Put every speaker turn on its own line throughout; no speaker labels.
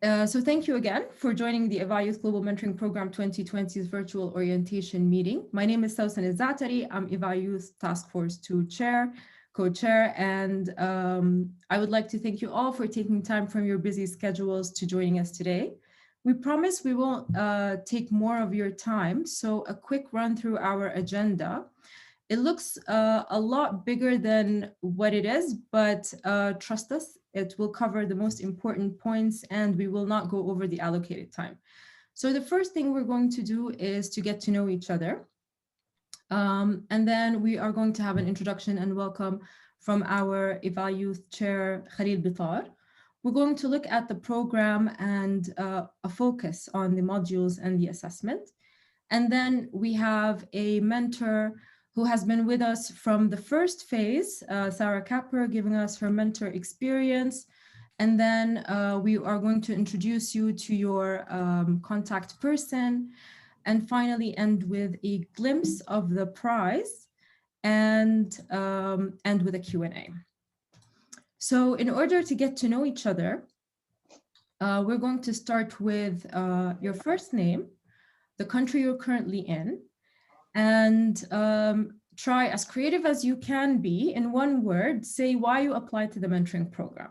So thank you again for joining the EvalYouth Global Mentoring Program 2020's virtual orientation meeting. My name is Sausan Zatari. I'm EvalYouth Task Force 2 Chair, Co-Chair, and I would like to thank you all for taking time from your busy schedules to joining us today. We promise we won't take more of your time, so a quick run through our agenda. It looks a lot bigger than what it is, but trust us, it will cover the most important points and we will not go over the allocated time. So the first thing we're going to do is to get to know each other. And then we are going to have an introduction and welcome from our EvalYouth Chair, Khalil Bitar. We're going to look at the program and a focus on the modules and the assessment. And then we have a mentor who has been with us from the first phase, Sarah Kapper, giving us her mentor experience. And then we are going to introduce you to your contact person, and finally end with a glimpse of the prize and with a Q&A. So in order to get to know each other, we're going to start with your first name, the country you're currently in, and try as creative as you can be in one word, say why you applied to the mentoring program.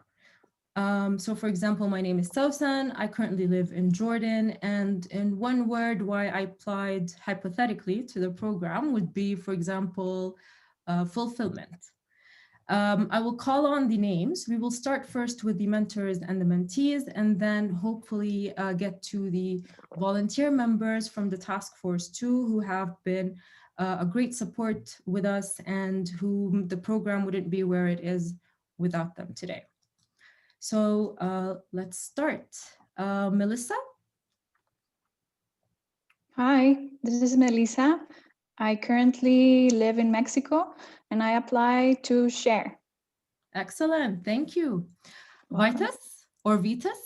So for example, my name is Sausan, I currently live in Jordan, and in one word why I applied hypothetically to the program would be, for example, fulfillment. I will call on the names. We will start first with the mentors and the mentees, and then hopefully get to the volunteer members from the task force too, who have been a great support with us and whom the program wouldn't be where it is without them today. So let's start. Melissa?
Hi, this is Melissa. I currently live in Mexico and I apply to share.
Excellent, thank you. Vitas or Vitas?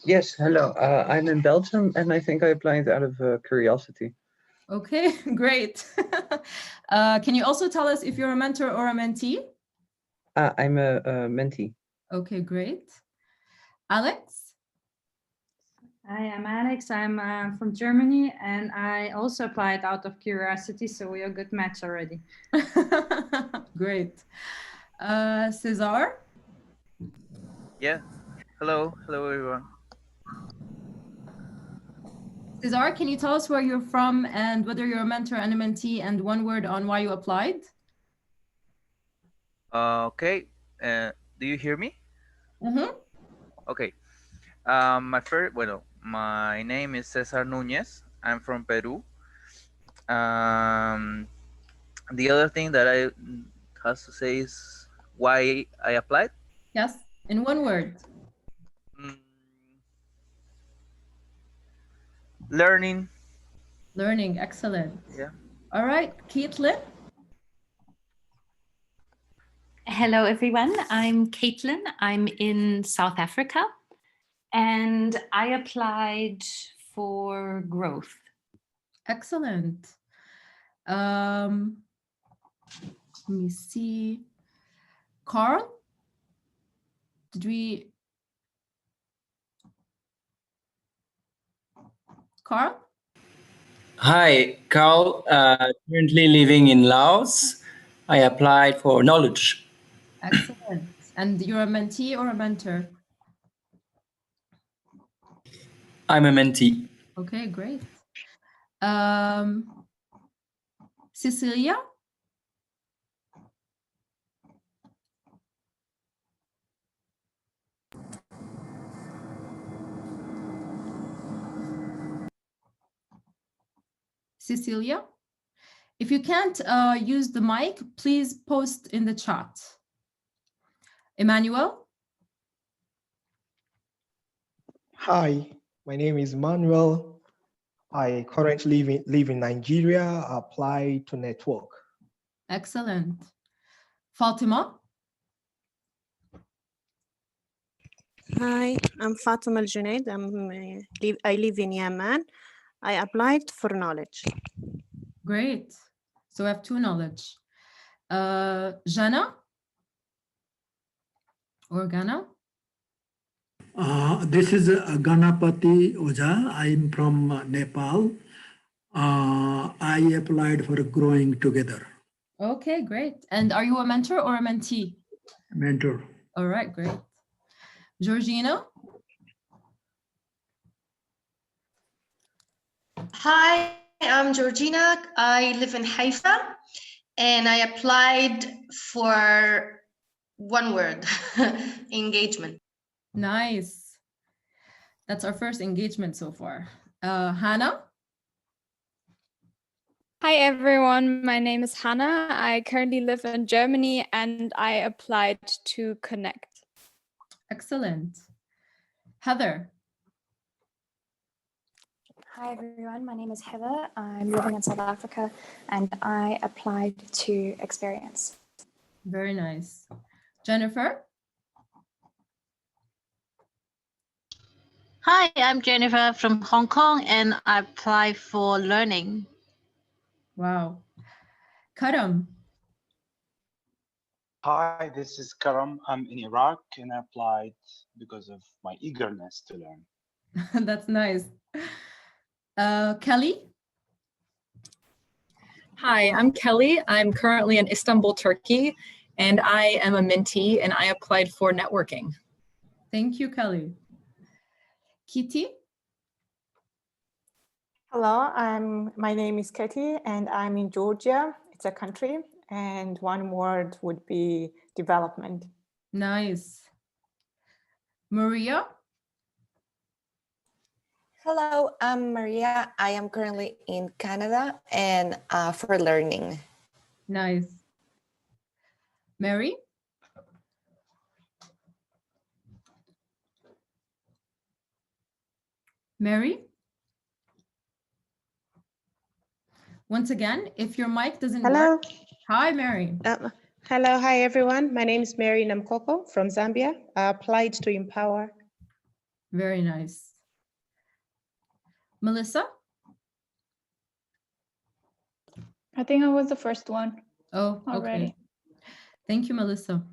Yes, hello. I'm in Belgium and I think I applied out of curiosity.
Okay, great. Can you also tell us if you're a mentor or a mentee?
I'm a mentee.
Okay, great. Alex?
Hi, I'm Alex. I'm from Germany and I also applied out of curiosity, so we're a good match already.
Great. Cesar?
Yeah. Hello everyone.
Cesar, can you tell us where you're from and whether you're a mentor and a mentee, and one word on why you applied?
Okay. Do you hear me?
Mm-hmm.
Okay. My name is Cesar Núñez. I'm from Peru. The other thing that I have to say is why I applied.
Yes, in one word.
Learning.
Learning, excellent.
Yeah.
All right, Caitlin.
Hello, everyone. I'm Caitlin. I'm in South Africa, and I applied for growth.
Excellent. Let me see. Carl? Did we? Carl?
Hi, Carl. Currently living in Laos. I applied for knowledge.
Excellent. And you're a mentee or a mentor?
I'm a mentee.
Okay, great. Cecilia? Cecilia? If you can't use the mic, please post in the chat. Emmanuel?
Hi, my name is Manuel. I currently live in Nigeria. I apply to network.
Excellent. Fatima?
Hi, I'm Fatima Al-Junaid. I live in Yemen. I applied for knowledge.
Great. So we have two knowledge. Jana? Or Ghana?
This is Ganapati Oja. I'm from Nepal. I applied for Growing Together.
Okay, great. And are you a mentor or a mentee?
Mentor.
All right, great. Georgina?
Hi, I'm Georgina. I live in Haifa and I applied for one word, engagement.
Nice. That's our first engagement so far. Hannah?
Hi everyone, my name is Hannah. I currently live in Germany and I applied to Connect.
Excellent. Heather?
Hi everyone, my name is Heather. I'm living in South Africa and I applied to Experience.
Very nice. Jennifer?
Hi, I'm Jennifer from Hong Kong and I apply for Learning.
Wow. Karam?
Hi, this is Karam. I'm in Iraq and I applied because of my eagerness to learn.
That's nice. Kelly?
Hi, I'm Kelly. I'm currently in Istanbul, Turkey, and I am a mentee and I applied for networking.
Thank you, Kelly. Kitty?
Hello, my name is Katie and I'm in Georgia. It's a country and one word would be development.
Nice. Maria?
Hello, I'm Maria. I am currently in Canada and for learning.
Nice. Mary? Mary? Once again, if your mic doesn't work. Hi, Mary.
Hello, hi everyone. My name is Mary Namkoko from Zambia. I applied to Empower.
Very nice. Melissa?
I think I was the first one.
Oh,
already.
Okay. Thank you, Melissa.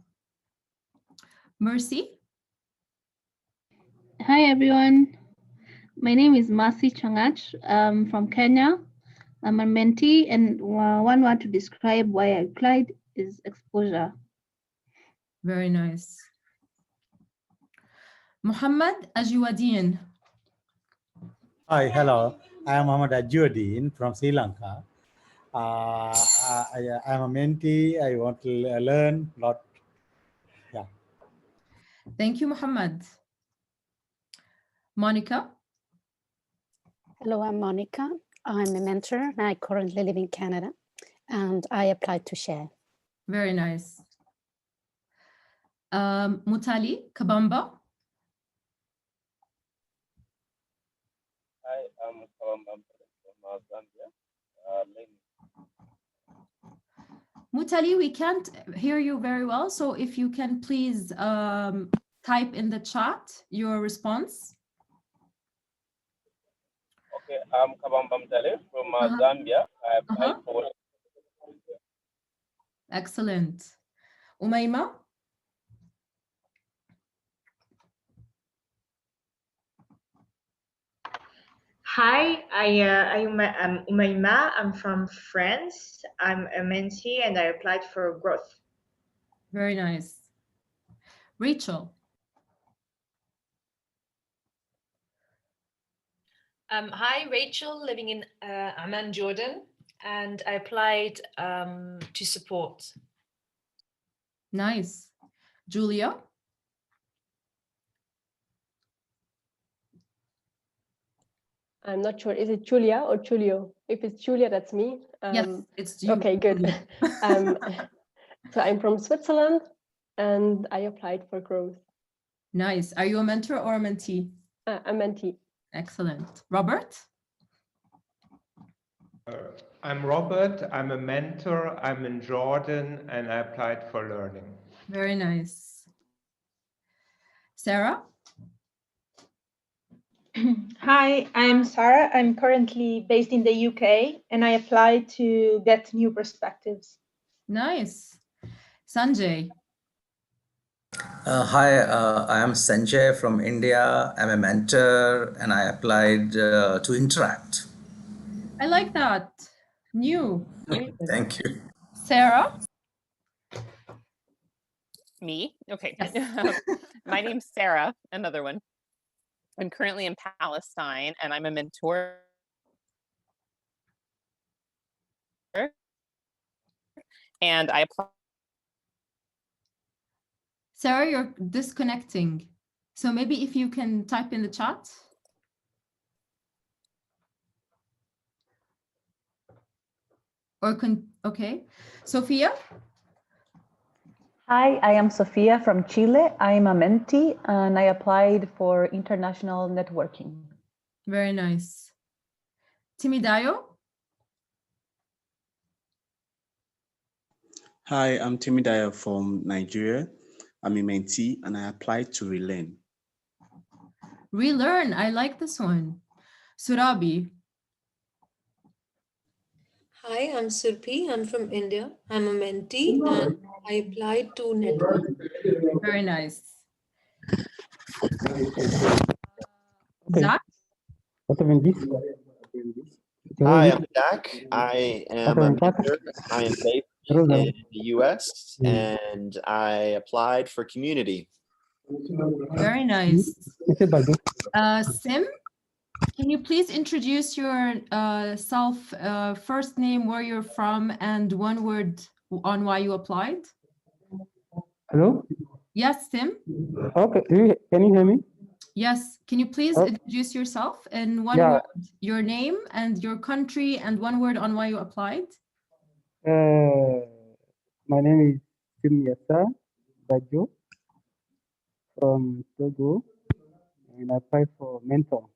Mercy?
Hi everyone, my name is Mercy Changach. I'm from Kenya. I'm a mentee and one word to describe why I applied is exposure.
Very nice. Muhammad Ajwadeen.
Hi, hello. I am Muhammad Ajwadeen from Sri Lanka. I am a mentee. I want to learn a lot. Yeah.
Thank you, Muhammad. Monica?
Hello, I'm Monica. I'm a mentor and I currently live in Canada and I applied to share.
Very nice. Mutali Kabamba?
Hi, I'm Kabamba from Zambia.
Mutali, we can't hear you very well, so if you can please type in the chat your response.
Okay, I'm Kabamba Mtale from Zambia. I applied for.
Excellent. Umayma?
Hi, I'm Umayma. I'm from France. I'm a mentee and I applied for growth.
Very nice. Rachel?
Hi, Rachel, living in Amman, Jordan, and I applied to support.
Nice. Julia?
I'm not sure. Is it Julia or Julio? If it's Julia, that's me.
Yes, it's you.
Okay, good. So I'm from Switzerland and I applied for growth.
Nice. Are you a mentor or a mentee?
A mentee.
Excellent. Robert?
I'm Robert. I'm a mentor. I'm in Jordan and I applied for learning.
Very nice. Sarah?
Hi, I'm Sarah. I'm currently based in the UK and I applied to get new perspectives.
Nice. Sanjay?
Hi, I am Sanjay from India. I'm a mentor and I applied to Interact.
I like that. New.
Thank you.
Sarah?
Me? Okay.
Yes.
My name's Sarah, another one. I'm currently in Palestine and I'm a mentor. And I apply.
Sarah, you're disconnecting. So maybe if you can type in the chat. Or okay. Sophia?
Hi, I am Sofia from Chile. I'm a mentee and I applied for international networking.
Very nice. Timidayo?
Hi, I'm Timidayo from Nigeria. I'm a mentee and I applied to Relearn.
Relearn, I like this one. Surabi?
Hi, I'm Surpi. I'm from India. I'm a mentee and I applied to network.
Very nice. Zach?
Hi, I'm Jack. I am a mentor. I am based in the US and I applied for community.
Very nice. Sim, can you please introduce your first name, where you're from, and one word on why you applied?
Hello?
Yes, Sim?
Okay, can you hear me?
Yes, can you please introduce yourself in one word, your name and your country, and one word on why you applied?
My name is Simyasa Bajo from Togo, and I applied for mentor.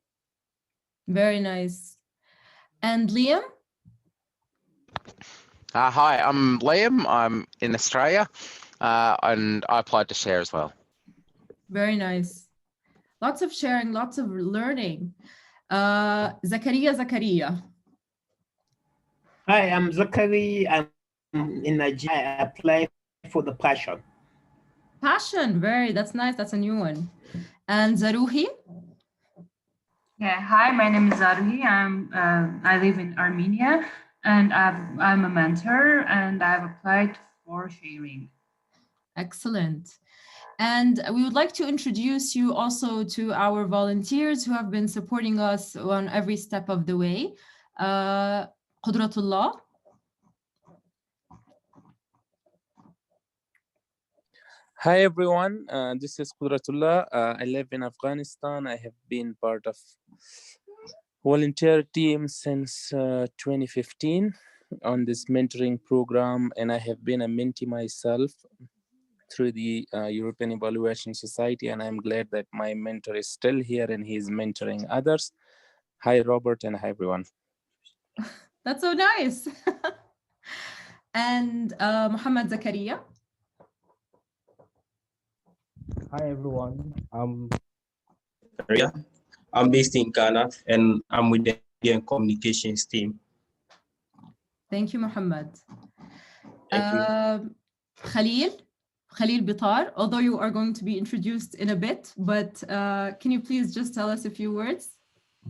Very nice. And Liam?
Hi, I'm Liam. I'm in Australia, and I applied to share as well.
Very nice. Lots of sharing, lots of learning. Zakaria.
Hi, I'm Zachary. I'm in Nigeria. I applied for the passion.
Passion, that's nice. That's a new one. And Zaruhi?
Yeah, hi, my name is Zaruhi. I live in Armenia and I'm a mentor and I've applied for sharing.
Excellent. And we would like to introduce you also to our volunteers who have been supporting us on every step of the way. Qudratullah.
Hi everyone, this is Qudratullah. I live in Afghanistan. I have been part of volunteer team since 2015 on this mentoring program, and I have been a mentee myself through the European Evaluation Society, and I'm glad that my mentor is still here and he's mentoring others. Hi Robert, and hi everyone.
That's so nice. And Muhammad Zakaria.
Hi everyone, I'm
based in Ghana and I'm with the Indian communications team.
Thank you, Muhammad. Khalil Bitar, although you are going to be introduced in a bit, but can you please just tell us a few words?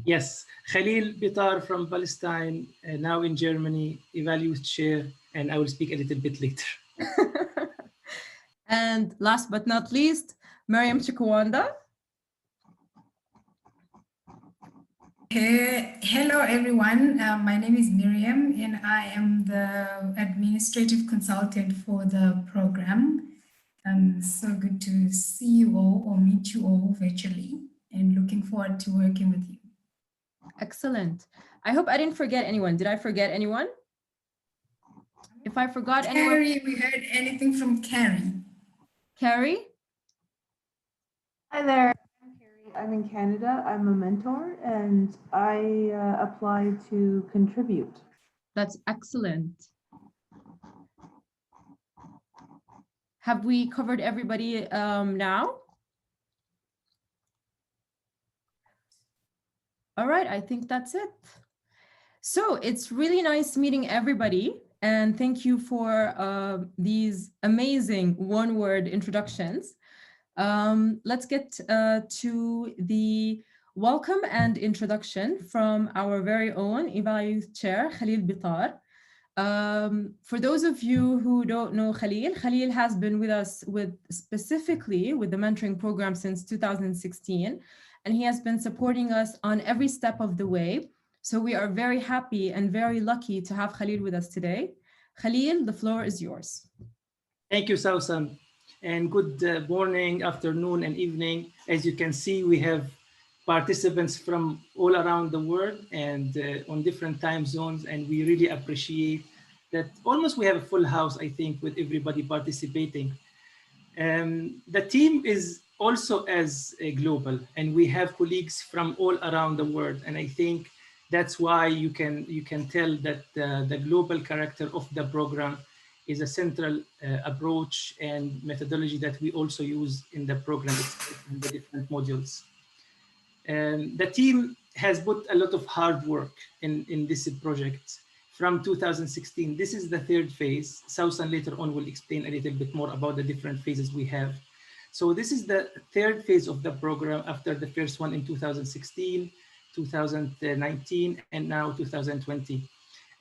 Yes, Khalil Bitar from Palestine, now in Germany, EvalYouth chair, and I will speak a little bit later.
And last but not least, Mariam Chikwanda.
Hello, everyone. My name is Miriam, and I am the administrative consultant for the program. So good to see you all or meet you all virtually, and looking forward to working with you.
Excellent. I hope I didn't forget anyone. Did I forget anyone? If I forgot anyone.
Carrie, we heard anything from Carrie.
Carrie?
Hi there. I'm in Canada. I'm a mentor and I applied to contribute.
That's excellent. Have we covered everybody now? All right, I think that's it. So it's really nice meeting everybody. And thank you for these amazing one-word introductions. Let's get to the welcome and introduction from our very own EvalYouth Chair, Khalil Bitar. For those of you who don't know Khalil, Khalil has been with us specifically with the mentoring program since 2016, and he has been supporting us on every step of the way. So we are very happy and very lucky to have Khalil with us today. Khalil, the floor is yours.
Thank you, Sausan, and good morning, afternoon, and evening. As you can see, we have participants from all around the world and on different time zones, and we really appreciate that almost we have a full house, I think, with everybody participating. The team is also as global, and we have colleagues from all around the world, and I think that's why you can tell that the global character of the program is a central approach and methodology that we also use in the program in the different modules. The team has put a lot of hard work in this project from 2016. This is the third phase. Sausan later on will explain a little bit more about the different phases we have. So this is the third phase of the program after the first one in 2016, 2019, and now 2020.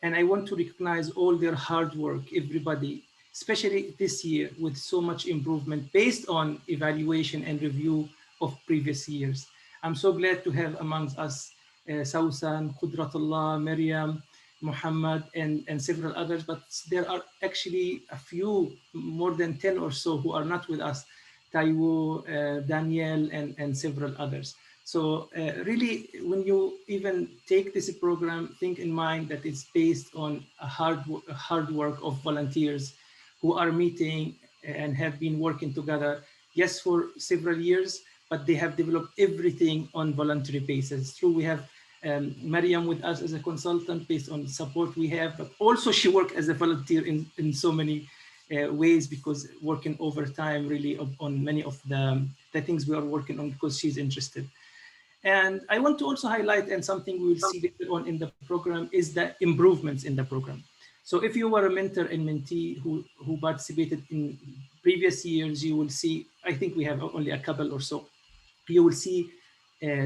And I want to recognize all their hard work, everybody, especially this year with so much improvement based on evaluation and review of previous years. I'm so glad to have amongst us Sausan, Qudratullah, Miriam, Muhammad, and several others, but there are actually a few, more than 10 or so, who are not with us, Taiwo, Daniel, and several others. So really, when you even take this program, think in mind that it's based on a hard work of volunteers who are meeting and have been working together, yes, for several years, but they have developed everything on voluntary basis. True, we have Mariam with us as a consultant based on support we have, but also she worked as a volunteer in so many ways, because working overtime really on many of the things we are working on because she's interested. And I want to also highlight, and something we will see later on in the program, is the improvements in the program. So if you were a mentor and mentee who participated in previous years, you will see, I think we have only a couple or so, you will see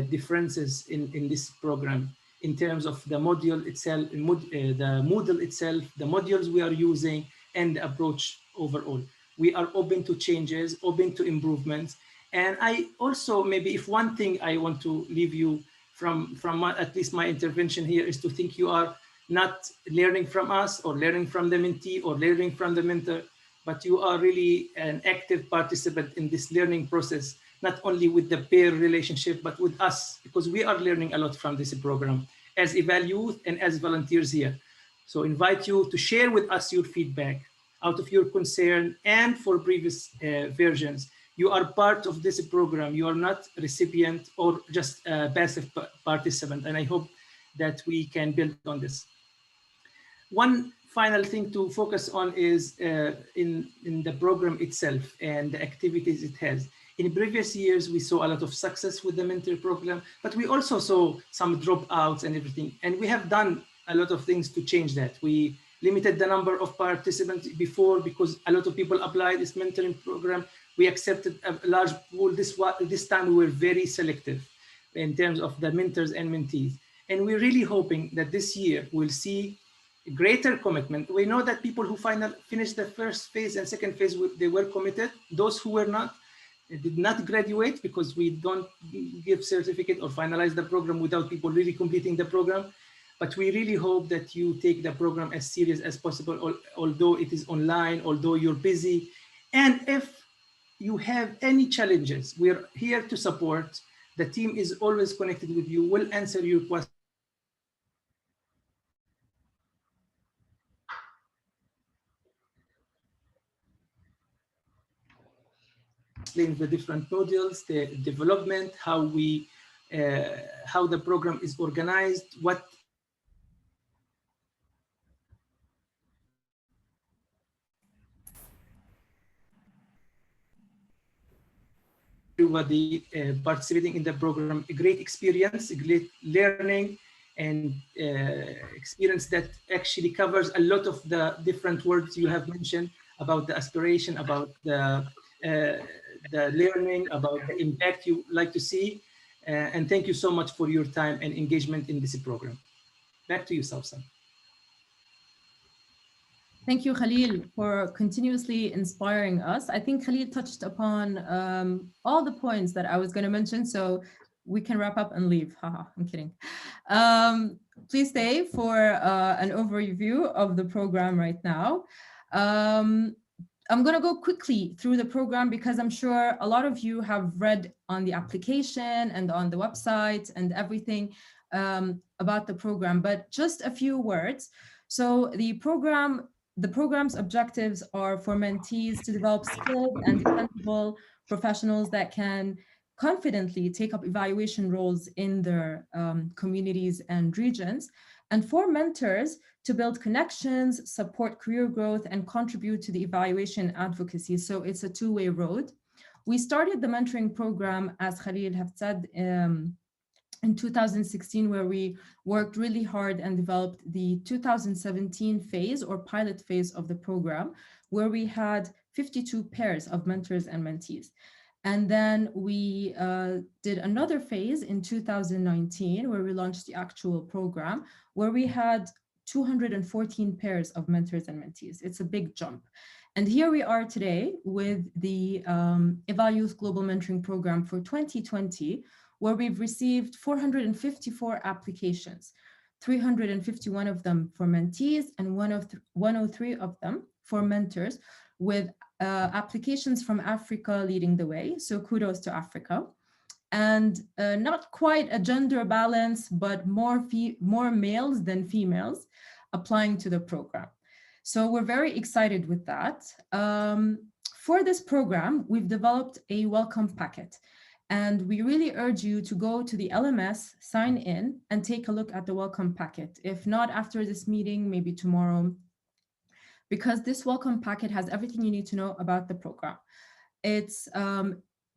differences in this program in terms of the module itself, the Moodle itself, the modules we are using, and the approach overall. We are open to changes, open to improvements. And I also, maybe if one thing I want to leave you from at least my intervention here is to think you are not learning from us or learning from the mentee or learning from the mentor, but you are really an active participant in this learning process, not only with the peer relationship, but with us, because we are learning a lot from this program as EvalYouth and as volunteers here. So invite you to share with us your feedback out of your concern, and for previous versions. You are part of this program. You are not a recipient or just a passive participant. And I hope that we can build on this. One final thing to focus on is in the program itself and the activities it has. In previous years, we saw a lot of success with the mentor program, but we also saw some dropouts and everything. And we have done a lot of things to change that. We limited the number of participants before because a lot of people applied this mentoring program. We accepted a large pool. This time we were very selective in terms of the mentors and mentees. And we're really hoping that this year we'll see greater commitment. We know that people who finished the first phase and second phase, they were committed. Those who were not, did not graduate, because we don't give certificate or finalize the program without people really completing the program. But we really hope that you take the program as serious as possible, although it is online, although you're busy. And if you have any challenges, we're here to support. The team is always connected with you, will answer your questions. Explain the different modules, the development, how the program is organized, what everybody participating in the program, a great experience, a great learning, and experience that actually covers a lot of the different words you have mentioned about the aspiration, about the the learning, about the impact you like to see. And thank you so much for your time and engagement in this program. Back to you, Sausan.
Thank you, Khalil, for continuously inspiring us. I think Khalil touched upon all the points that I was going to mention, so we can wrap up and leave. Haha, I'm kidding. Please stay for an overview of the program right now. I'm going to go quickly through the program because I'm sure a lot of you have read on the application and on the website and everything about the program, but just a few words. So the program's objectives are for mentees to develop skilled and dependable professionals that can confidently take up evaluation roles in their communities and regions, and for mentors to build connections, support career growth, and contribute to the evaluation advocacy. So it's a two-way road. We started the mentoring program, as Khalil have said, in 2016, where we worked really hard and developed the 2017 phase or pilot phase of the program, where we had 52 pairs of mentors and mentees. And then we did another phase in 2019, where we launched the actual program, where we had 214 pairs of mentors and mentees. It's a big jump. And here we are today with the EvalYouth Global Mentoring Program for 2020, where we've received 454 applications, 351 of them for mentees and 103 of them for mentors, with applications from Africa leading the way. So kudos to Africa. And not quite a gender balance, but more males than females applying to the program. So we're very excited with that. For this program, we've developed a welcome packet. And we really urge you to go to the LMS, sign in, and take a look at the welcome packet. If not after this meeting, maybe tomorrow, because this welcome packet has everything you need to know about the program. It's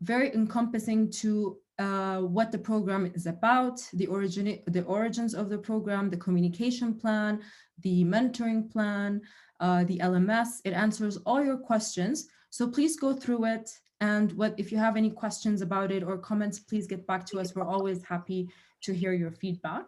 very encompassing to what the program is about, the origins of the program, the communication plan, the mentoring plan, the LMS. It answers all your questions. So please go through it. And if you have any questions about it or comments, please get back to us. We're always happy to hear your feedback.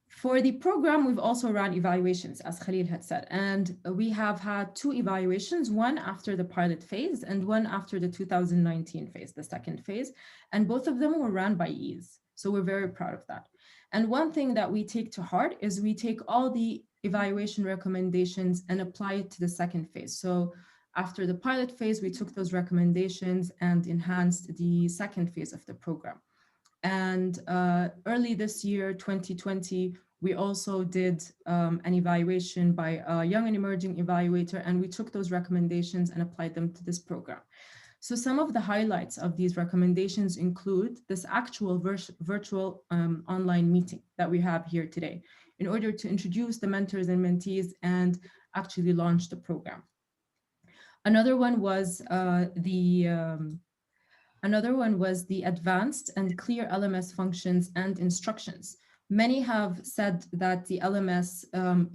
For the program, we've also run evaluations, as Khalil had said, and we have had 2 evaluations, one after the pilot phase and one after the 2019 phase, the second phase, and both of them were run by EYS. So we're very proud of that. And one thing that we take to heart is we take all the evaluation recommendations and apply it to the second phase. So after the pilot phase, we took those recommendations and enhanced the second phase of the program. And early this year, 2020, we also did an evaluation by a young and emerging evaluator, and we took those recommendations and applied them to this program. So some of the highlights of these recommendations include this actual virtual online meeting that we have here today in order to introduce the mentors and mentees and actually launch the program. Another one was the advanced and clear LMS functions and instructions. Many have said that the LMS,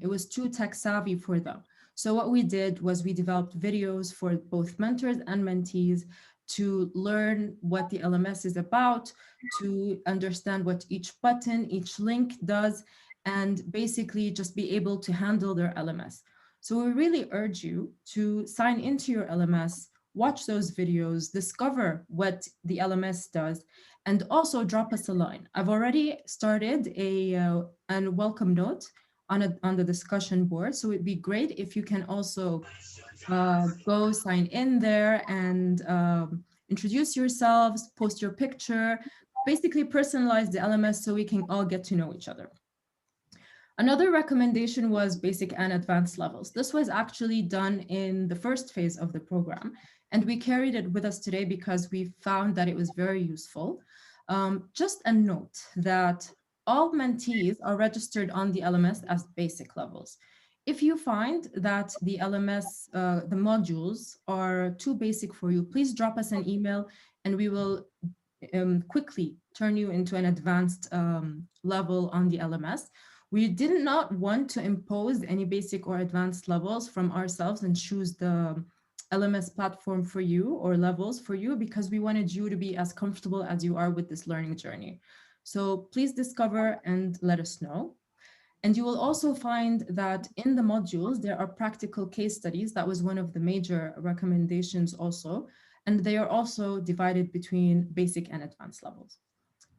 it was too tech savvy for them. So what we did was we developed videos for both mentors and mentees to learn what the LMS is about, to understand what each button, each link does, and basically just be able to handle their LMS. So we really urge you to sign into your LMS, watch those videos, discover what the LMS does, and also drop us a line. I've already started a welcome note on the discussion board. So it'd be great if you can also go sign in there and introduce yourselves, post your picture, basically personalize the LMS so we can all get to know each other. Another recommendation was basic and advanced levels. This was actually done in the first phase of the program, and we carried it with us today because we found that it was very useful. Just a note that all mentees are registered on the LMS as basic levels. If you find that the LMS, the modules are too basic for you, please drop us an email and we will quickly turn you into an advanced level on the LMS. We did not want to impose any basic or advanced levels from ourselves and choose the LMS platform for you or levels for you, because we wanted you to be as comfortable as you are with this learning journey. So please discover and let us know. And you will also find that in the modules, there are practical case studies. That was one of the major recommendations also. And they are also divided between basic and advanced levels.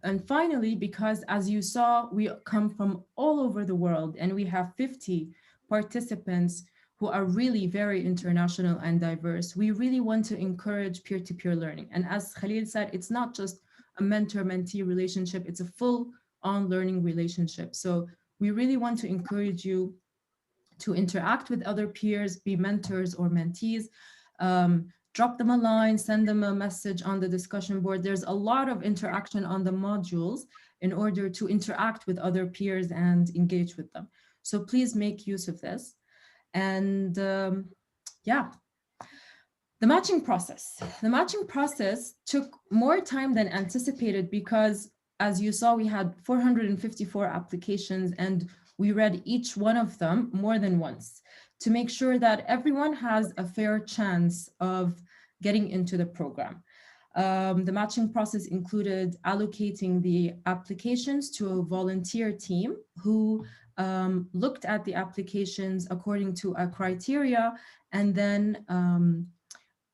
And finally, because as you saw, we come from all over the world and we have 50 participants who are really very international and diverse. We really want to encourage peer-to-peer learning. And as Khalil said, it's not just a mentor-mentee relationship, it's a full-on learning relationship. So we really want to encourage you to interact with other peers, be mentors or mentees. Drop them a line, send them a message on the discussion board. There's a lot of interaction on the modules in order to interact with other peers and engage with them. So please make use of this. And yeah, the matching process. The matching process took more time than anticipated because, as you saw, we had 454 applications and we read each one of them more than once to make sure that everyone has a fair chance of getting into the program. The matching process included allocating the applications to a volunteer team who looked at the applications according to a criteria and then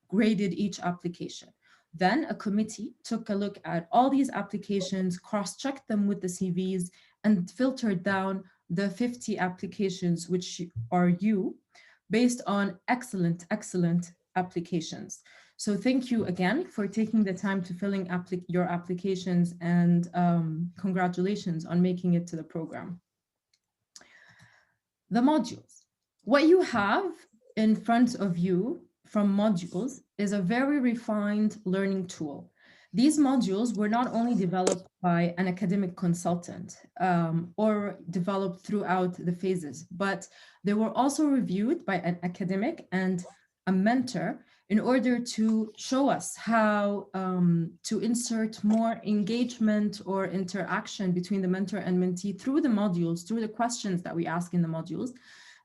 graded each application. Then a committee took a look at all these applications, cross-checked them with the CVs, and filtered down the 50 applications, which are you, based on excellent applications. So thank you again for taking the time to fill in your applications, and congratulations on making it to the program. The modules. What you have in front of you from modules is a very refined learning tool. These modules were not only developed by an academic consultant or developed throughout the phases, but they were also reviewed by an academic and a mentor in order to show us how to insert more engagement or interaction between the mentor and mentee through the modules, through the questions that we ask in the modules,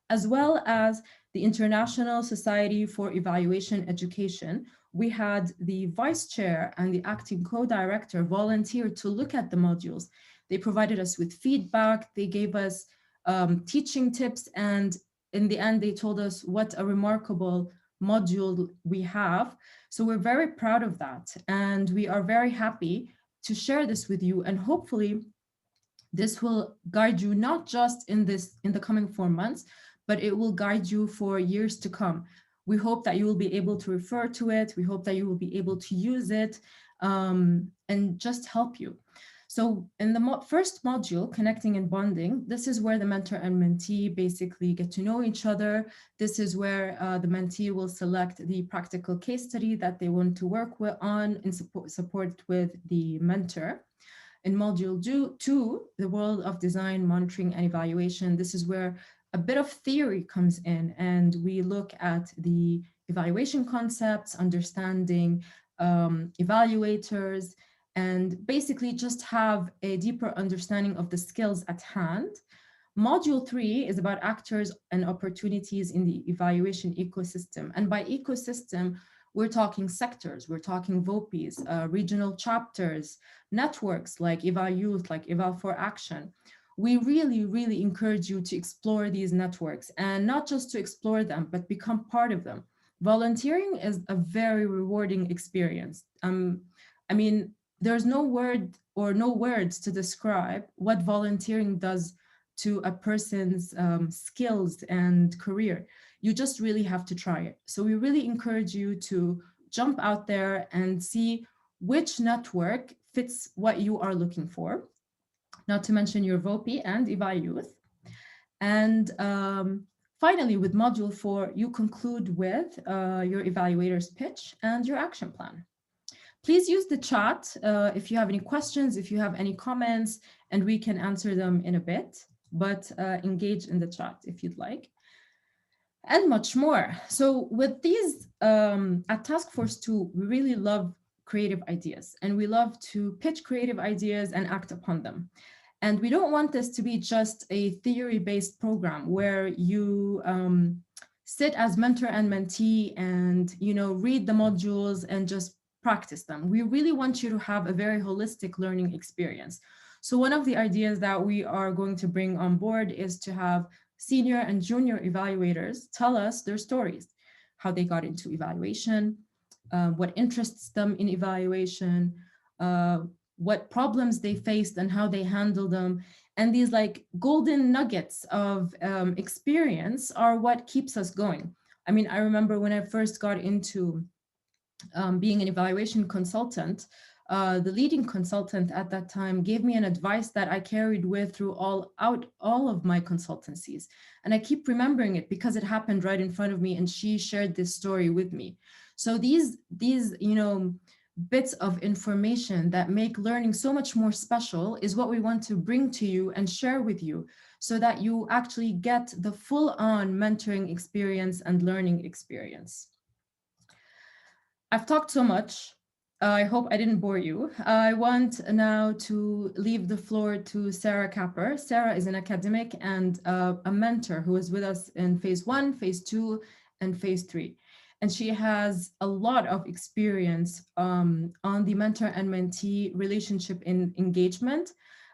as well as the International Society for Evaluation Education. We had the vice chair and the acting co-director volunteer to look at the modules. They provided us with feedback, they gave us teaching tips, and in the end, they told us what a remarkable module we have. So we're very proud of that. And we are very happy to share this with you. And hopefully this will guide you not just in the coming 4 months, but it will guide you for years to come. We hope that you will be able to refer to it. We hope that you will be able to use it and just help you. So in the first module, Connecting and Bonding, this is where the mentor and mentee basically get to know each other. This is where the mentee will select the practical case study that they want to work on in support with the mentor. In module 2, the world of design, monitoring, and evaluation, this is where a bit of theory comes in, and we look at the evaluation concepts, understanding evaluators, and basically just have a deeper understanding of the skills at hand. Module 3 is about actors and opportunities in the evaluation ecosystem. And by ecosystem, we're talking sectors, we're talking VOPs, regional chapters, networks like EvalYouth, like Eval for Action. We really, really encourage you to explore these networks, and not just to explore them, but become part of them. Volunteering is a very rewarding experience. I mean, there's no word or no words to describe what volunteering does to a person's skills and career. You just really have to try it. So we really encourage you to jump out there and see which network fits what you are looking for, not to mention your VOP and EvalYouth. And finally, with module 4, you conclude with your evaluator's pitch and your action plan. Please use the chat if you have any questions, if you have any comments, and we can answer them in a bit, but engage in the chat if you'd like, and much more. So with these, at Task Force 2, we really love creative ideas, and we love to pitch creative ideas and act upon them. And we don't want this to be just a theory-based program where you sit as mentor and mentee and, read the modules and just practice them. We really want you to have a very holistic learning experience. So one of the ideas that we are going to bring on board is to have senior and junior evaluators tell us their stories, how they got into evaluation, what interests them in evaluation, what problems they faced and how they handled them. And these like golden nuggets of experience are what keeps us going. I mean, I remember when I first got into being an evaluation consultant, the leading consultant at that time gave me an advice that I carried with through all of my consultancies. And I keep remembering it because it happened right in front of me and she shared this story with me. So these bits of information that make learning so much more special is what we want to bring to you and share with you so that you actually get the full-on mentoring experience and learning experience. I've talked so much. I hope I didn't bore you. I want now to leave the floor to Sarah Capper. Sarah is an academic and a mentor who is with us in phase 1, phase 2, and phase 3. And she has a lot of experience on the mentor and mentee relationship in engagement.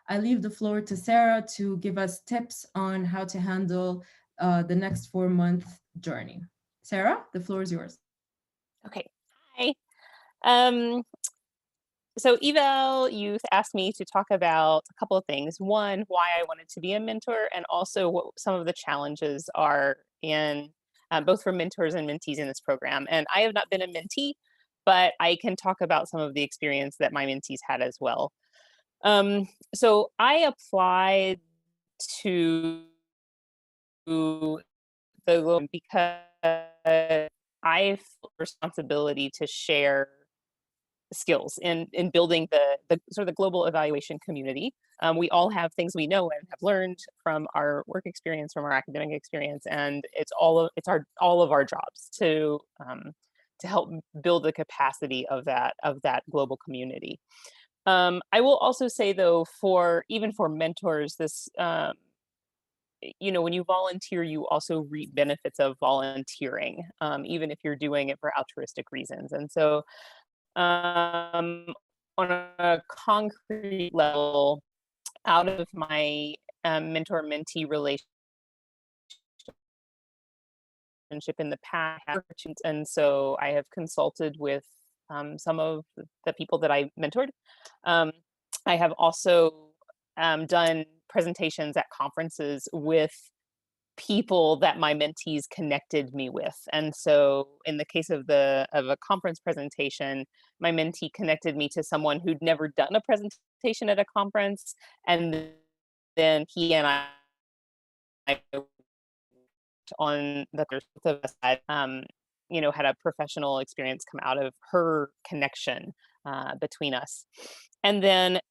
I leave the floor to Sarah to give us tips on how to handle the next 4-month journey. Sarah, the floor is yours.
Okay. Hi. So EvalYouth asked me to talk about a couple of things. One, why I wanted to be a mentor, and also what some of the challenges are in both for mentors and mentees in this program. And I have not been a mentee, but I can talk about some of the experience that my mentees had as well. So I applied to the loan because I felt responsibility to share skills in building the sort of the global evaluation community. We all have things we know and have learned from our work experience, from our academic experience, and it's all of our jobs to help build the capacity of that global community. I will also say though, even for mentors, this when you volunteer, you also reap benefits of volunteering, even if you're doing it for altruistic reasons. And so on a concrete level, out of my mentor-mentee relationship in the past, and so I have consulted with some of the people that I mentored. I have also done presentations at conferences with people that my mentees connected me with. And so in the case of a conference presentation, my mentee connected me to someone who'd never done a presentation at a conference. And then he and I on the side, had a professional experience come out of her connection between us. And then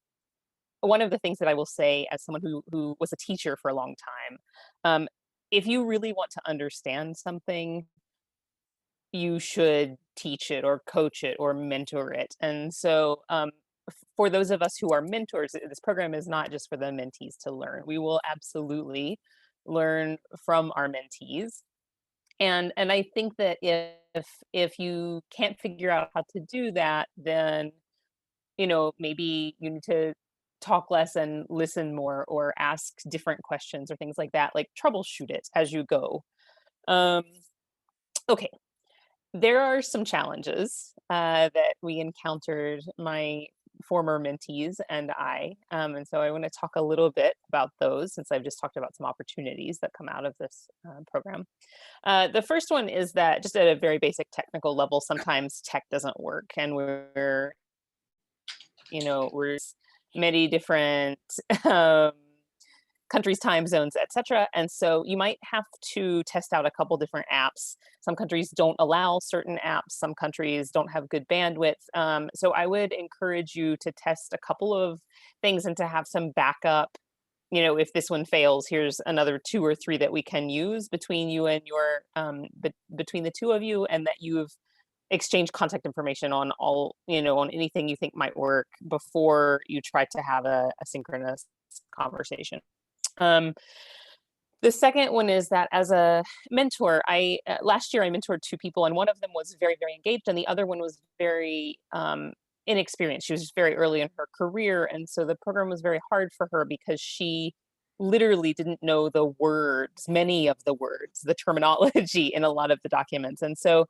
one of the things that I will say as someone who was a teacher for a long time, if you really want to understand something, you should teach it or coach it or mentor it. And so for those of us who are mentors, this program is not just for the mentees to learn. We will absolutely learn from our mentees. And I think that if you can't figure out how to do that, then maybe you need to talk less and listen more, or ask different questions or things like that, like troubleshoot it as you go. Okay, there are some challenges that we encountered, my former mentees and I, and so I want to talk a little bit about those, since I've just talked about some opportunities that come out of this program. The first one is that just at a very basic technical level, sometimes tech doesn't work, and we're many different countries, time zones, etc. And so you might have to test out a couple different apps. Some countries don't allow certain apps. Some countries don't have good bandwidth. So I would encourage you to test a couple of things and to have some backup. If this one fails, here's another 2 or 3 that we can use between you and between the two of you, and that you've exchange contact information on all, on anything you think might work before you try to have a synchronous conversation. The The second one is that as a mentor, last year I mentored 2 people, and one of them was very, very engaged, and the other one was very inexperienced. She was just very early in her career, and so the program was very hard for her because she literally didn't know the words, many of the words, the terminology in a lot of the documents. And so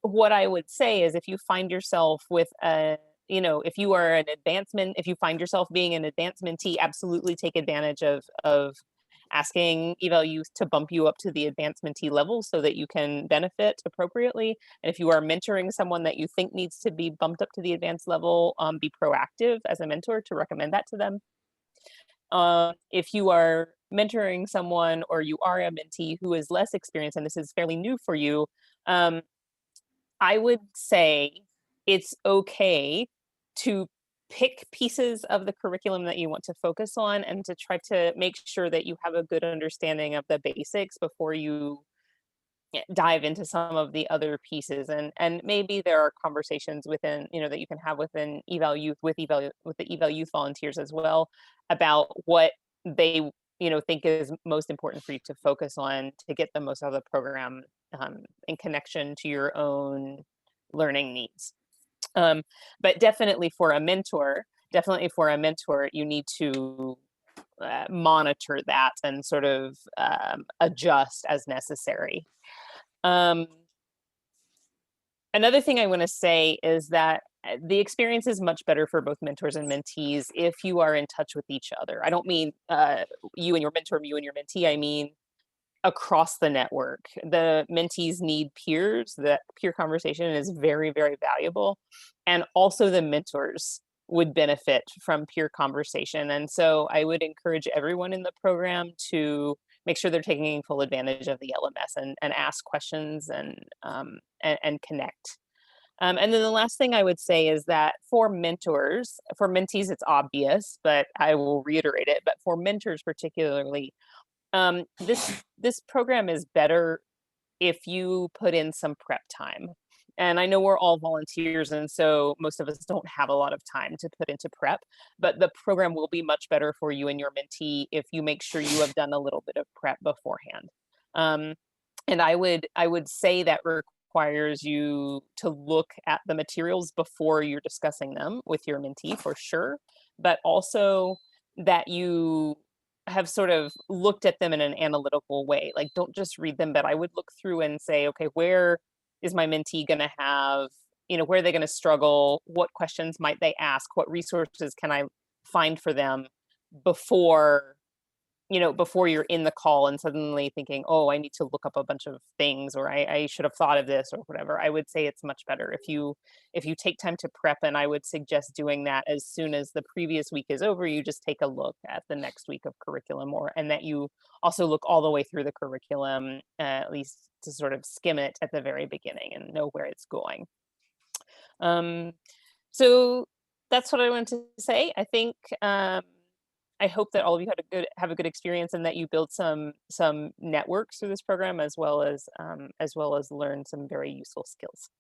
what I would say is, if you find yourself with a, if you are an advancement, if you find yourself being an advanced mentee, absolutely take advantage of asking EvalYouth to bump you up to the advanced mentee level so that you can benefit appropriately. And if you are mentoring someone that you think needs to be bumped up to the advanced level, be proactive as a mentor to recommend that to them. If you are mentoring someone or you are a mentee who is less experienced and this is fairly new for you, I would say it's okay to pick pieces of the curriculum that you want to focus on and to try to make sure that you have a good understanding of the basics before you dive into some of the other pieces. And maybe there are conversations within, that you can have within EvalYouth with the EvalYouth volunteers as well about what they, think is most important for you to focus on to get the most out of the program in connection to your own learning needs. But definitely for a mentor, you need to monitor that and sort of adjust as necessary. Another thing I want to say is that the experience is much better for both mentors and mentees if you are in touch with each other. I don't mean you and your mentor, you and your mentee, I mean across the network. The mentees need peers. That peer conversation is very, very valuable. And also the mentors would benefit from peer conversation. And so I would encourage everyone in the program to make sure they're taking full advantage of the LMS and ask questions and connect. And then the last thing I would say is that for mentors, for mentees, it's obvious, but I will reiterate it, but for mentors particularly, this program is better if you put in some prep time. And I know we're all volunteers, and so most of us don't have a lot of time to put into prep, but the program will be much better for you and your mentee if you make sure you have done a little bit of prep beforehand. And I would say that requires you to look at the materials before you're discussing them with your mentee for sure, but also that you have sort of looked at them in an analytical way. Like, don't just read them, but I would look through and say, okay, where is my mentee going to have, where are they going to struggle? What questions might they ask? What resources can I find for them before you're in the call and suddenly thinking, oh, I need to look up a bunch of things, or I should have thought of this or whatever. I would say it's much better if you take time to prep, and I would suggest doing that as soon as the previous week is over. You just take a look at the next week of curriculum, and that you also look all the way through the curriculum, at least to sort of skim it at the very beginning and know where it's going. So that's what I wanted to say. I think I hope that all of you have a good experience, and that you build some networks through this program, as well as learn some very useful skills.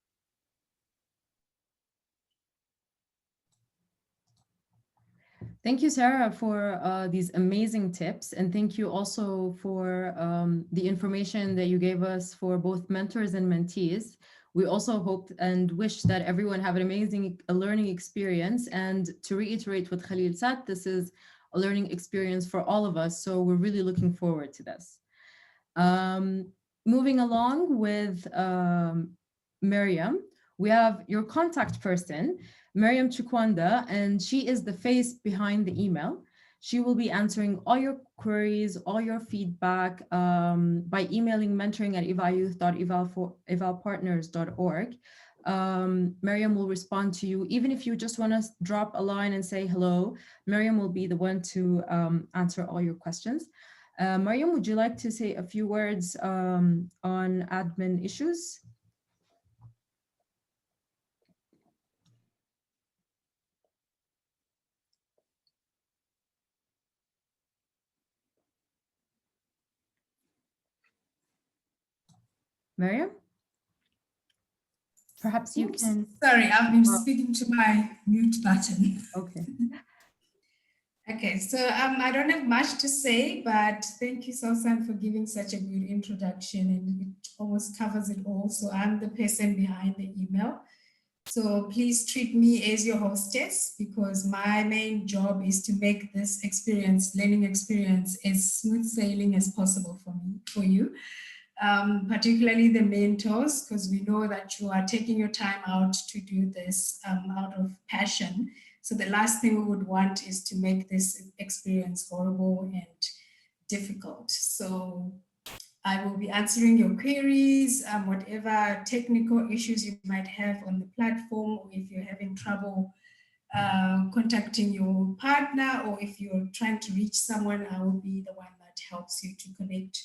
Thank you, Sarah, for these amazing tips, and thank you also for the information that you gave us for both mentors and mentees. We also hope and wish that everyone have an amazing learning experience. And to reiterate what Khalil said, this is a learning experience for all of us. So we're really looking forward to this. Moving along with Miriam, we have your contact person, Miriam Chikwanda, and she is the face behind the email. She will be answering all your queries, all your feedback by emailing mentoring@evalyouth.evalpartners.org. Miriam will respond to you. Even if you just want to drop a line and say hello, Miriam will be the one to answer all your questions. Miriam, would you like to say a few words on admin issues? Miriam? Perhaps you can.
Sorry, I've been speaking to my mute button.
Okay.
Okay, so I don't have much to say, but thank you, Sausan, for giving such a good introduction, and it almost covers it all. So I'm the person behind the email. So please treat me as your hostess, because my main job is to make this learning experience, as smooth sailing as possible for you. Particularly the mentors, because we know that you are taking your time out to do this out of passion. So the last thing we would want is to make this experience horrible and difficult. So I will be answering your queries, whatever technical issues you might have on the platform, or if you're having trouble contacting your partner, or if you're trying to reach someone, I will be the one that helps you to connect.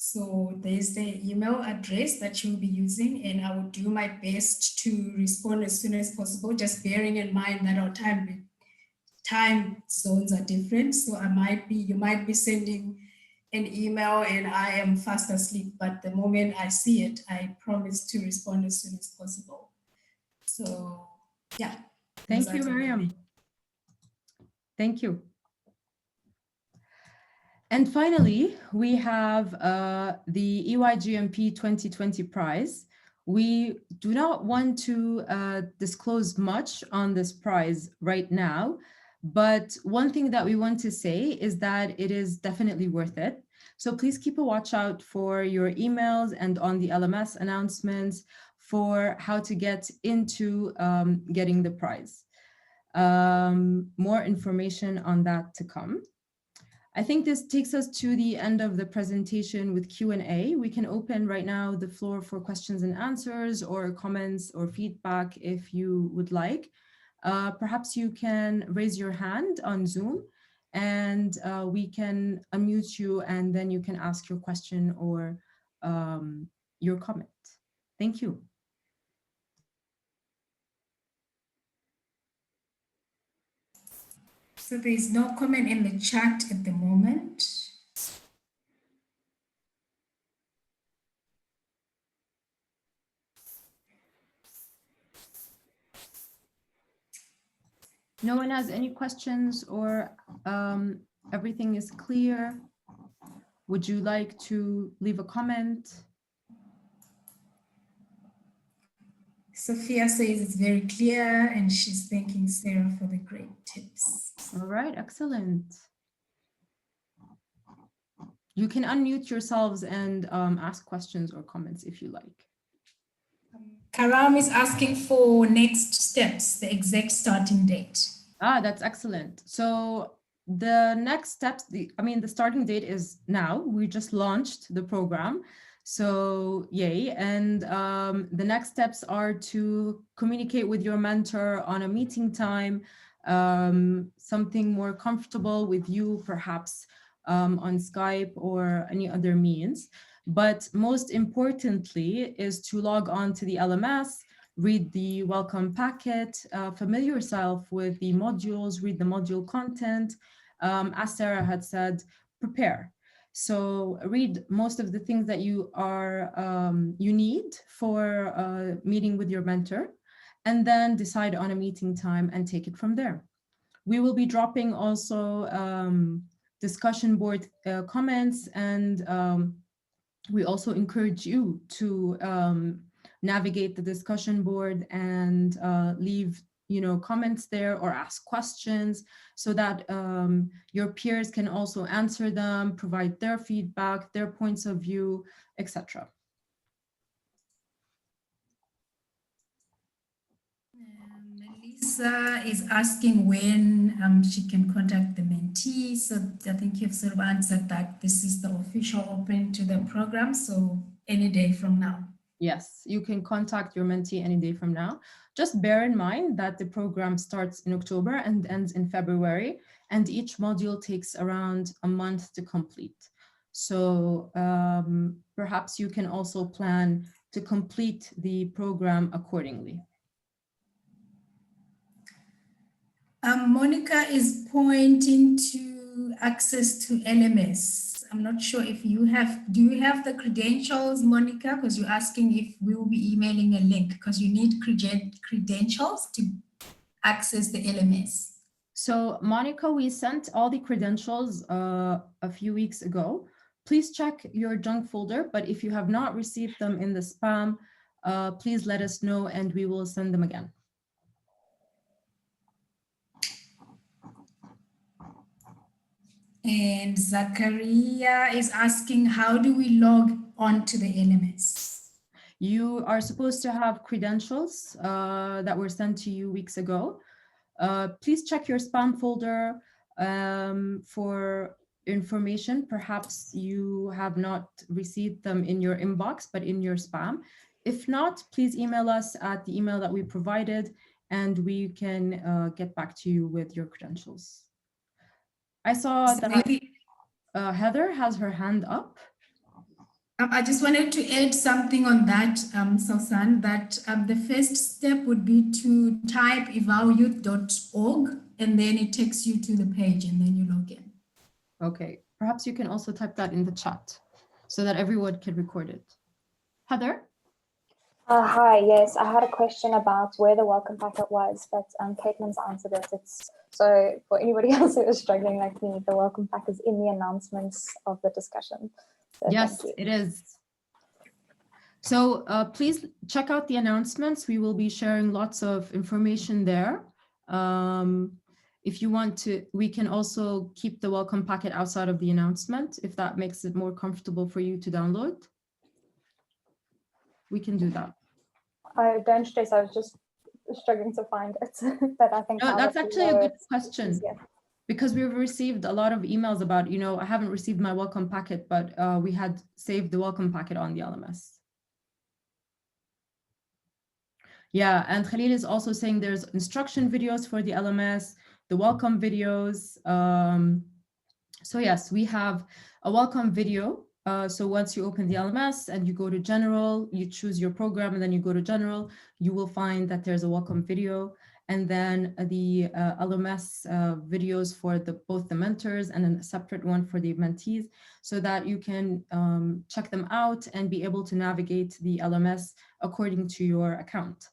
So there's the email address that you'll be using, and I will do my best to respond as soon as possible, just bearing in mind that our time zones are different. So you might be sending an email and I am fast asleep, but the moment I see it, I promise to respond as soon as possible. So yeah.
Thank you, Miriam. Thank you. And finally, we have the EY-GMP 2020 prize. We do not want to disclose much on this prize right now, but one thing that we want to say is that it is definitely worth it. So please keep a watch out for your emails and on the LMS announcements for how to get into getting the prize. More information on that to come. I think this takes us to the end of the presentation with Q&A. We can open right now the floor for questions and answers, or comments or feedback if you would like. Perhaps you can raise your hand on Zoom and we can unmute you, and then you can ask your question or your comment. Thank you.
So there's no comment in the chat at the moment.
No one has any questions, or everything is clear? Would you like to leave a comment?
Sophia says it's very clear, and she's thanking Sarah for the great tips.
All right, excellent. You can unmute yourselves and ask questions or comments if you like.
Karam is asking for next steps, the exact starting date.
Ah, that's excellent. So the next steps, the starting date is now. We just launched the program. So yay. And the next steps are to communicate with your mentor on a meeting time, something more comfortable with you, perhaps on Skype or any other means. But most importantly is to log on to the LMS, read the welcome packet, familiar yourself with the modules, read the module content. As Sarah had said, prepare. So read most of the things that you need for meeting with your mentor, and then decide on a meeting time and take it from there. We will be dropping also discussion board comments, and we also encourage you to navigate the discussion board and leave comments there or ask questions, so that your peers can also answer them, provide their feedback, their points of view, etc.
Lisa is asking when she can contact the mentee. So I think you've sort of answered that. This is the official open to the program, so any day from now.
Yes, you can contact your mentee any day from now. Just bear in mind that the program starts in October and ends in February, and each module takes around a month to complete. So perhaps you can also plan to complete the program accordingly.
Monica is pointing to access to LMS. I'm not sure if you have, do you have the credentials, Monica? Because you're asking if we will be emailing a link, because you need credentials to access the LMS.
So Monica, we sent all the credentials a few weeks ago. Please check your junk folder, but if you have not received them in the spam, please let us know and we will send them again.
And Zachariah is asking, how do we log on to the LMS?
You are supposed to have credentials that were sent to you weeks ago. Please check your spam folder for information. Perhaps you have not received them in your inbox, but in your spam. If not, please email us at the email that we provided and we can get back to you with your credentials. I saw that Heather has her hand up.
I just wanted to add something on that, Sausan, that the first step would be to type EvalYouth.org, and then it takes you to the page, and then you log in.
Okay, perhaps you can also type that in the chat so that everyone can record it. Heather?
Hi, yes, I had a question about where the welcome packet was, but Caitlin's answered it. So for anybody else who is struggling like me, the welcome pack is in the announcements of the discussion. So
yes, it is. So please check out the announcements. We will be sharing lots of information there. If you want to, we can also keep the welcome packet outside of the announcement if that makes it more comfortable for you to download. We can do that.
Don't stress, I was just struggling to find it, but I think
no, that's actually a good question. Because we've received a lot of emails about, I haven't received my welcome packet, but we had saved the welcome packet on the LMS. Yeah, and Khalil is also saying there's instruction videos for the LMS, the welcome videos. So yes, we have a welcome video. So once you open the LMS and you go to general, you choose your program and then you go to general, you will find that there's a welcome video. And then the LMS videos for both the mentors and then a separate one for the mentees so that you can check them out and be able to navigate the LMS according to your account.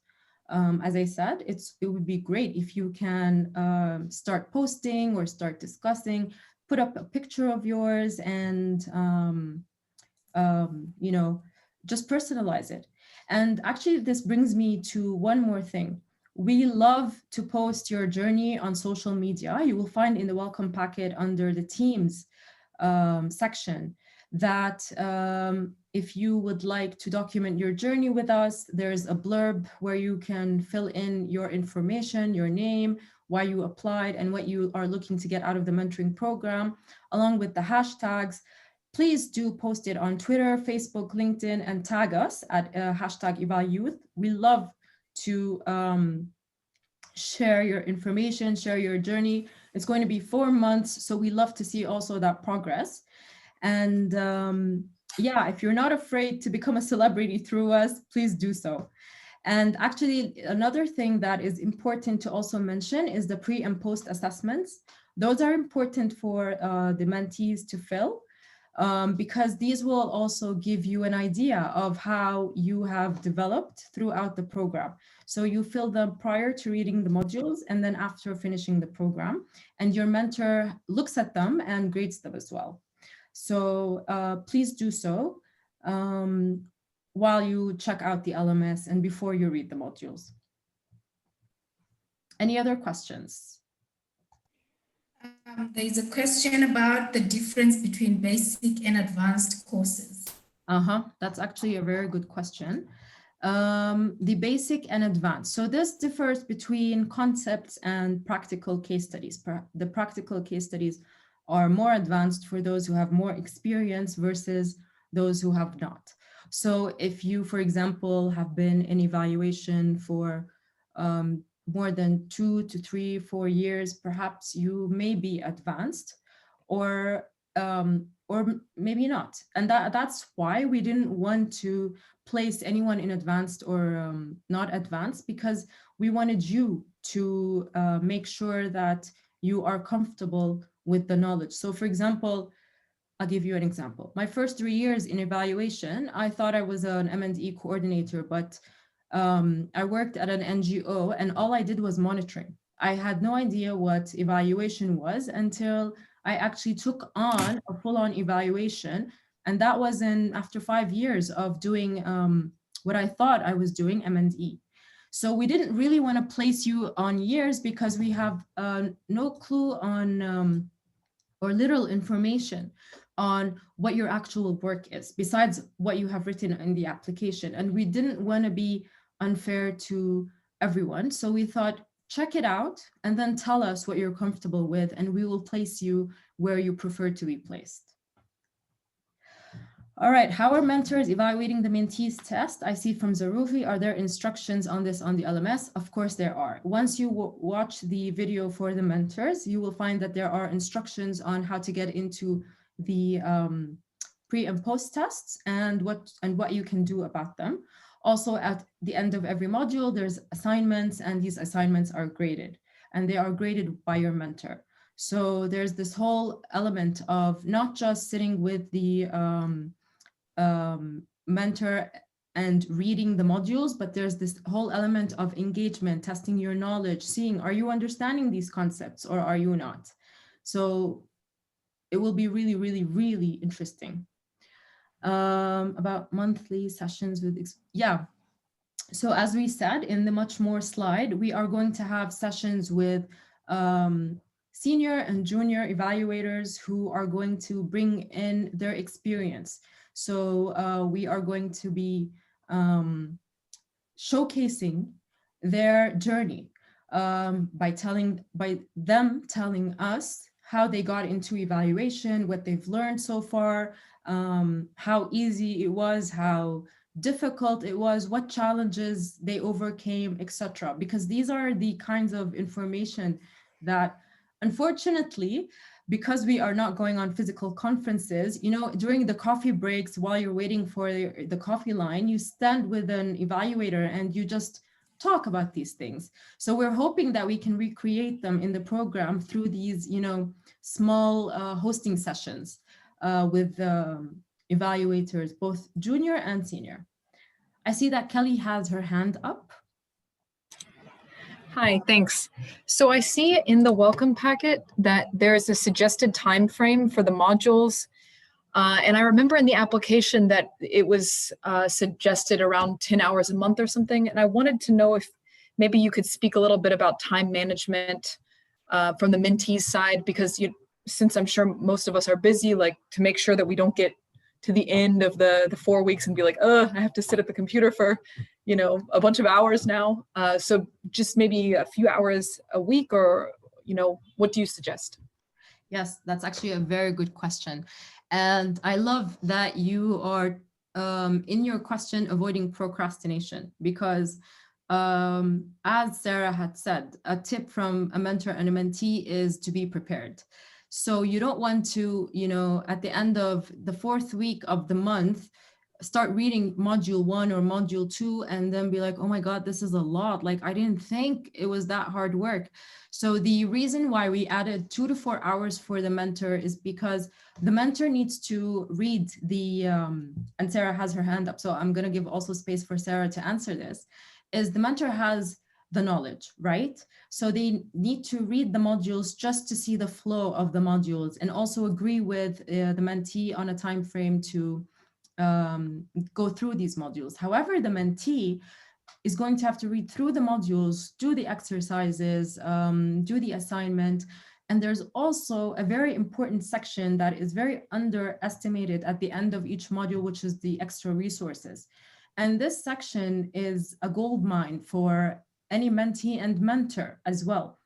As I said, it would be great if you can start posting or start discussing, put up a picture of yours and, just personalize it. And actually, this brings me to one more thing. We love to post your journey on social media. You will find in the welcome packet under the teams section that if you would like to document your journey with us, there's a blurb where you can fill in your information, your name, why you applied, and what you are looking to get out of the mentoring program, along with the hashtags. Please do post it on Twitter, Facebook, LinkedIn, and tag us at hashtag EvalYouth. We love to share your information, share your journey. It's going to be 4 months, so we love to see also that progress. And yeah, if you're not afraid to become a celebrity through us, please do so. And actually, another thing that is important to also mention is the pre and post assessments. Those are important for the mentees to fill because these will also give you an idea of how you have developed throughout the program. So you fill them prior to reading the modules and then after finishing the program, and your mentor looks at them and grades them as well. So please do so while you check out the LMS and before you read the modules. Any other questions?
There is a question about the difference between basic and advanced courses.
That's actually a very good question. The basic and advanced. So this differs between concepts and practical case studies. The practical case studies are more advanced for those who have more experience versus those who have not. So if you, for example, have been in evaluation for more than 2 to 3, 4 years, perhaps you may be advanced or maybe not. And that's why we didn't want to place anyone in advanced or not advanced, because we wanted you to make sure that you are comfortable with the knowledge. So for example, I'll give you an example. My first 3 years in evaluation, I thought I was an M&E coordinator, but I worked at an NGO and all I did was monitoring. I had no idea what evaluation was until I actually took on a full-on evaluation. And that was after 5 years of doing what I thought I was doing, M&E. So we didn't really want to place you on years because we have no clue on or little information on what your actual work is, besides what you have written in the application. And we didn't want to be unfair to everyone. So we thought, check it out and then tell us what you're comfortable with, and we will place you where you prefer to be placed. All right, how are mentors evaluating the mentees test? I see from Zarufi, are there instructions on this on the LMS? Of course there are. Once you watch the video for the mentors, you will find that there are instructions on how to get into the pre and post tests and what you can do about them. Also, at the end of every module, there's assignments, and these assignments are graded, and they are graded by your mentor. So there's this whole element of not just sitting with the mentor and reading the modules, but there's this whole element of engagement, testing your knowledge, seeing, are you understanding these concepts or are you not? So it will be really, really, really interesting. About monthly sessions with, yeah. So as we said in the much more slide, we are going to have sessions with senior and junior evaluators who are going to bring in their experience. So we are going to be showcasing their journey by them telling us how they got into evaluation, what they've learned so far, how easy it was, how difficult it was, what challenges they overcame, etc. Because these are the kinds of information that, unfortunately, because we are not going on physical conferences, you know, during the coffee breaks, while you're waiting for the coffee line, you stand with an evaluator and you just talk about these things. So we're hoping that we can recreate them in the program through these, you know, small hosting sessions with evaluators, both junior and senior. I see that Kelly has her hand up.
Hi, thanks. So I see in the welcome packet that there is a suggested time frame for the modules. And I remember in the application that it was suggested around 10 hours a month or something. And I wanted to know if maybe you could speak a little bit about time management from the mentees side, because since I'm sure most of us are busy, like to make sure that we don't get to the end of the 4 weeks and be like, oh, I have to sit at the computer for, you know, a bunch of hours now. So just maybe a few hours a week, or, you know, what do you suggest?
Yes, that's actually a very good question. And I love that you are in your question avoiding procrastination, because as Sarah had said, a tip from a mentor and a mentee is to be prepared. So you don't want to, you know, at the end of the 4th week of the month, start reading module 1 or module 2 and then be like, oh my God, this is a lot. Like, I didn't think it was that hard work. So the reason why we added 2 to 4 hours for the mentor is because the mentor needs to read the, and Sarah has her hand up, so I'm going to give also space for Sarah to answer this, is the mentor has the knowledge, right? So they need to read the modules just to see the flow of the modules, and also agree with the mentee on a time frame to go through these modules. However, the mentee is going to have to read through the modules, do the exercises, do the assignment. And there's also a very important section that is very underestimated at the end of each module, which is the extra resources. And this section is a gold mine for any mentee and mentor as well.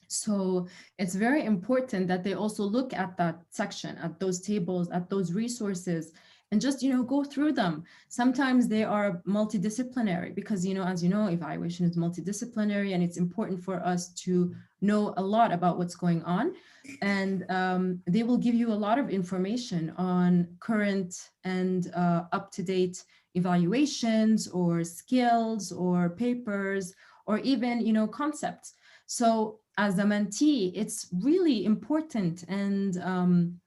So it's very important that they also look at that section, at those tables, at those resources, and just, you know, go through them. Sometimes they are multidisciplinary because, you know, as you know, evaluation is multidisciplinary, and it's important for us to know a lot about what's going on. And they will give you a lot of information on current and up-to-date evaluations or skills or papers or even, you know, concepts. So as a mentee, it's really important and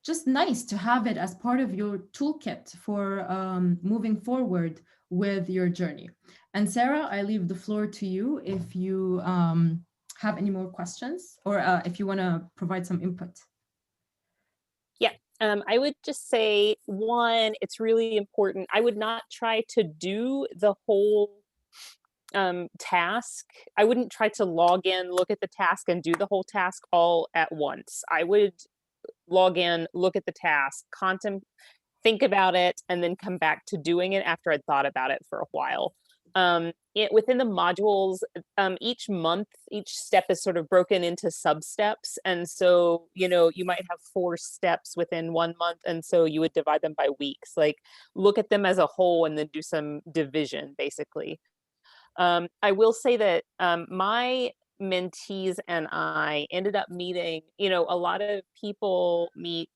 just nice to have it as part of your toolkit for moving forward with your journey. And Sarah, I leave the floor to you if you have any more questions, or if you want to provide some input.
Yeah, I would just say, one, it's really important. I would not try to do the whole task. I wouldn't try to log in, look at the task, and do the whole task all at once. I would log in, look at the task, think about it, and then come back to doing it after I'd thought about it for a while. Within the modules, each month, each step is sort of broken into sub-steps. And so, you know, you might have 4 steps within 1 month. And so you would divide them by weeks, like look at them as a whole and then do some division, basically. I will say that my mentees and I ended up meeting, you know, a lot of people meet,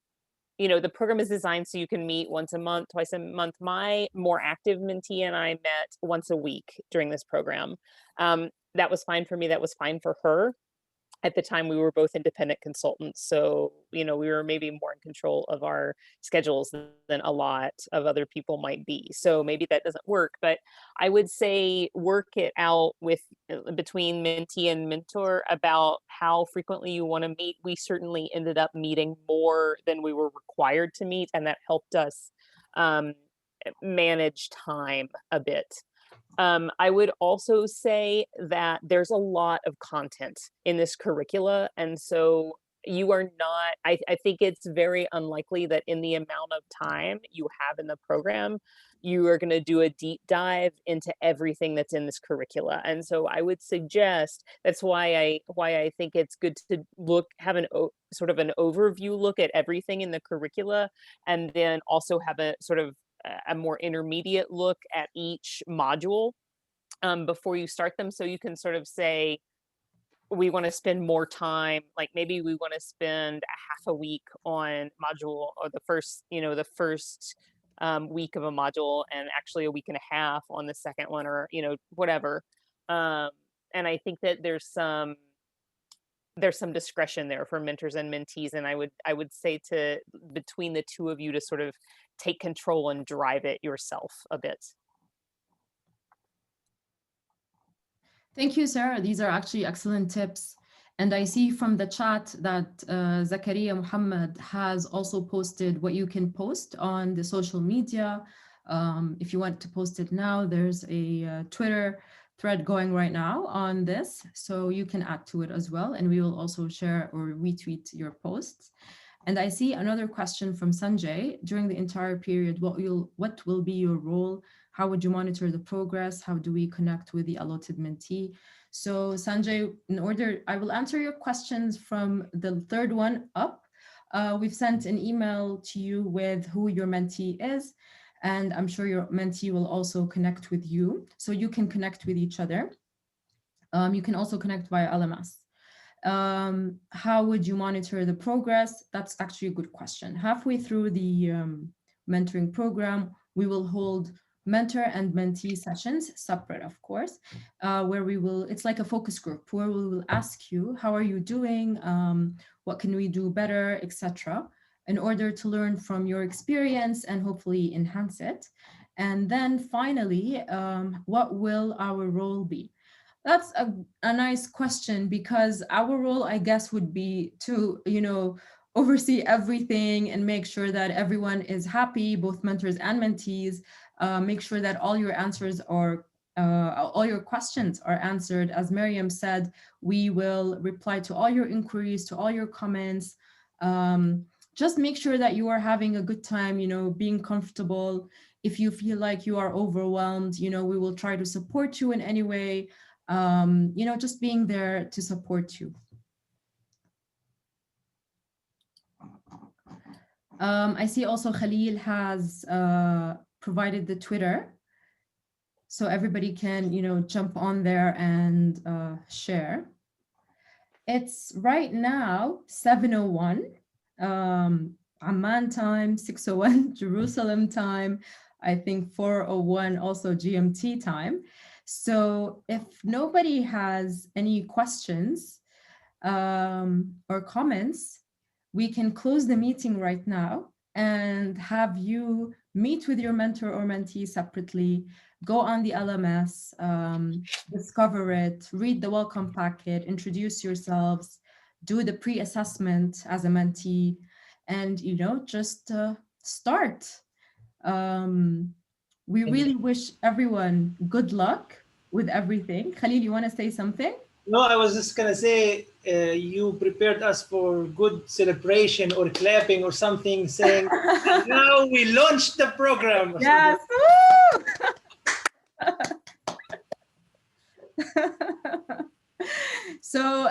you know, the program is designed so you can meet once a month, twice a month. My more active mentee and I met once a week during this program. That was fine for me. That was fine for her. At the time, we were both independent consultants. So, you know, we were maybe more in control of our schedules than a lot of other people might be. So maybe that doesn't work, but I would say work it out with between mentee and mentor about how frequently you want to meet. We certainly ended up meeting more than we were required to meet, and that helped us manage time a bit. I would also say that there's a lot of content in this curricula. And so you are not, I think it's very unlikely that in the amount of time you have in the program, you are going to do a deep dive into everything that's in this curricula. And so I would suggest, that's why I think it's good to have sort of an overview look at everything in the curricula, and then also have a sort of a more intermediate look at each module before you start them. So you can sort of say, we want to spend more time, like maybe we want to spend a half a week on module, or the first week of a module, and actually a week and a half on the second one, or, you know, whatever. And I think that there's some discretion there for mentors and mentees. And I would say between the two of you to sort of take control and drive it yourself a bit.
Thank you, Sarah. These are actually excellent tips. And I see from the chat that Zakaria Muhammad has also posted what you can post on the social media. If you want to post it now, there's a Twitter thread going right now on this, so you can add to it as well. And we will also share or retweet your posts. And I see another question from Sanjay. During the entire period, what will be your role? How would you monitor the progress? How do we connect with the allotted mentee? So Sanjay, I will answer your questions from the third one up. We've sent an email to you with who your mentee is, and I'm sure your mentee will also connect with you. So you can connect with each other. You can also connect via LMS. How would you monitor the progress? That's actually a good question. Halfway through the mentoring program, we will hold mentor and mentee sessions, separate of course, where it's like a focus group where we will ask you, how are you doing? What can we do better, etc., in order to learn from your experience and hopefully enhance it. And then finally, what will our role be? That's a nice question, because our role, I guess, would be to, you know, oversee everything and make sure that everyone is happy, both mentors and mentees. Make sure that all your answers are, all your questions are answered. As Miriam said, we will reply to all your inquiries, to all your comments. Just make sure that you are having a good time, you know, being comfortable. If you feel like you are overwhelmed, you know, we will try to support you in any way. You know, just being there to support you. I see also Khalil has provided the Twitter, so everybody can, you know, jump on there and share. It's right now 7:01 Amman time, 6:01 Jerusalem time, I think 4:01 also GMT time. So if nobody has any questions or comments, we can close the meeting right now and have you meet with your mentor or mentee separately go on the LMS, discover it, read the welcome packet, introduce yourselves, do the pre-assessment as a mentee, and just start. We really wish everyone good luck with everything. Khalil, you want to say something?
No, I was just gonna say you prepared us for good celebration or clapping or something, saying, and now we launched the program.
Yes. So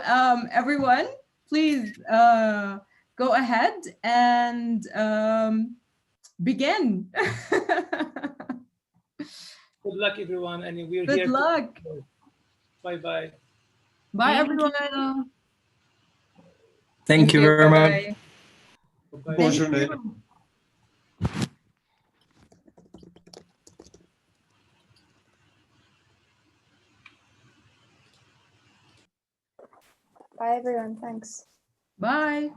everyone, please go ahead and begin.
Good luck, everyone, and we're
Good
here.
luck.
Bye-bye.
Bye, everyone.
Thank you very much.
Bonne
journée.
Bye, everyone. Thanks.
Bye.